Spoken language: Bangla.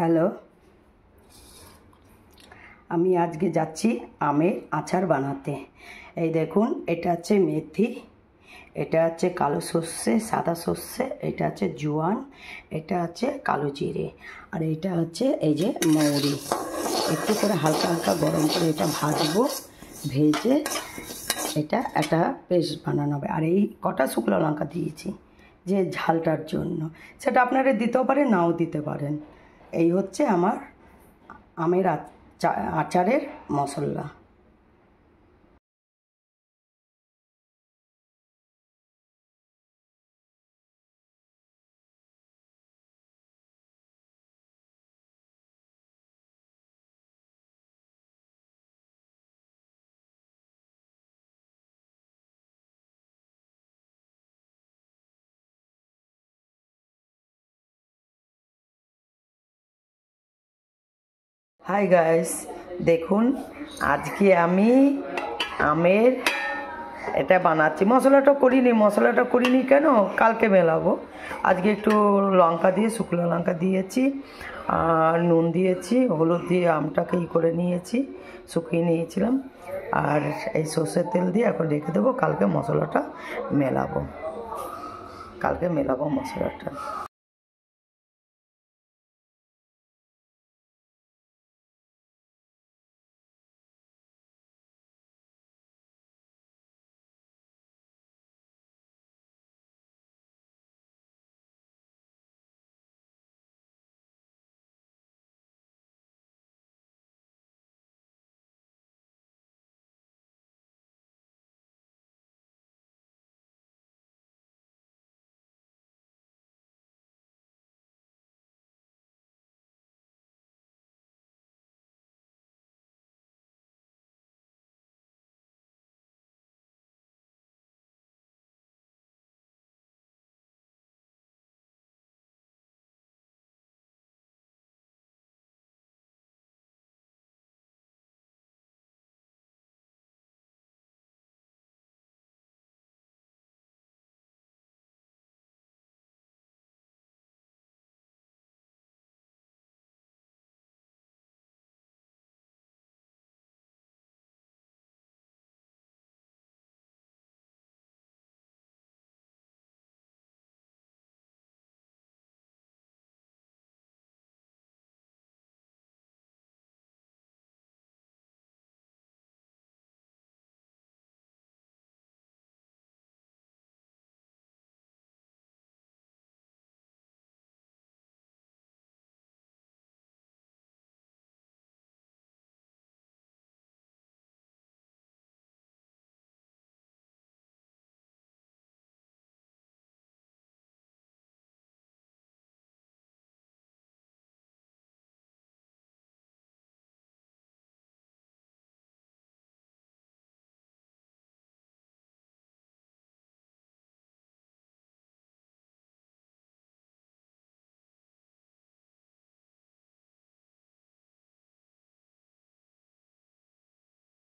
হ্যালো, আমি আজকে যাচ্ছি আমের আচার বানাতে। এই দেখুন, এটা হচ্ছে মেথি, এটা হচ্ছে কালো সর্ষে, সাদা সর্ষে, এটা হচ্ছে জোয়ান, এটা হচ্ছে কালো জিরে, আর এটা হচ্ছে এই যে মৌরি। একটু করে হালকা হালকা গরম করে এটা ভাজবো, ভেজে এটা একটা পেস্ট বানানো হবে। আর এই কটা শুকনো লঙ্কা দিয়েছি যে ঝালটার জন্য, সেটা আপনারা দিতেও পারেন, নাও দিতে পারেন। এই হচ্ছে আমার আমের আচারের মশলা। হাই গাইস, দেখুন আজকে আমি আমের এটা বানাচ্ছি। মশলাটা করিনি কেন, কালকে মেলাবো। আজকে একটু লঙ্কা দিয়ে, শুকনো লঙ্কা দিয়েছি, আর নুন দিয়েছি, হলুদ দিয়ে আমটাকে করে নিয়েছি, শুকিয়ে নিয়েছিলাম। আর এই সর্ষের তেল দিয়ে এখন রেখে দেবো, কালকে মশলাটা মেলাবো, মশলাটা।